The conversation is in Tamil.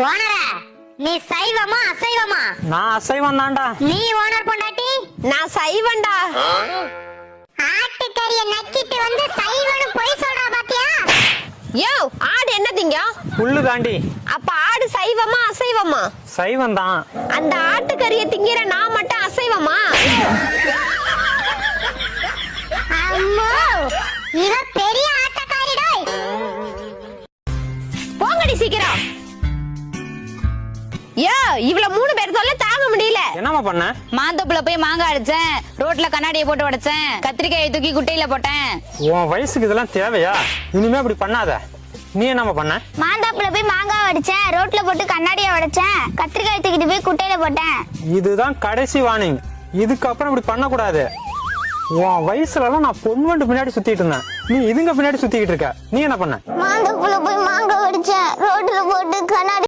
ஓனரா, நீ சைவமா அசைவமா? நான் அசைவம் தான்டா. நீ ஓனர் பொண்டாட்டி? நான் சைவன்டா. ஆட்டுக்கறிய நக்கிட்டு வந்து சைவன்னு பொய் சொல்றா பாத்தியா? யோ, ஆடு என்ன திங்க? புல்லு தாண்டி. அப்ப ஆடு சைவமா அசைவமா? சைவம் தான். அந்த ஆட்டுக்கறிய திங்கிற நான் மட்டும் அசைவமா? அம்மோ, இவ பெரிய ஆட்டக்காரிடோய். போங்கடி சீக்கிரம். யோ, இவ்வளவு 3 பேர் தொல்லை தாங்க முடியல. என்னம்மா பண்ண? மாந்தோப்புல போய் மாங்காய் அடிச்சேன், ரோட்ல கண்ணாடியை போட்டு உடைச்சேன், கத்திரிக்காயை தூக்கி குட்டையில போட்டேன். உன் வயசுக்கு இதெல்லாம் தேவையா? இனிமே அப்படி பண்ணாத. நீ என்னம்மா பண்ண? மாந்தாப்புல போய் மாங்காய் அடிச்சேன், ரோட்ல போட்டு கண்ணாடியை உடைச்சேன், கத்திரிக்காய் தூக்கிட்டு போய் குட்டையில போட்டேன். இதுதான் கடைசி வார்னிங். இதுக்கப்புறம் இப்படி பண்ணக்கூடாது. உன் வயசுல எல்லாம் நான் பொன்வண்டு பின்னாடி சுத்திட்டு இருந்தேன், நீ இதுங்க பின்னாடி சுத்திக்கிட்டு இருக்க. நீ என்ன பண்ண? மாந்தாப்புல போய் மாங்காய் அடிச்சேன், ரோட்ல போட்டு கண்ணாடி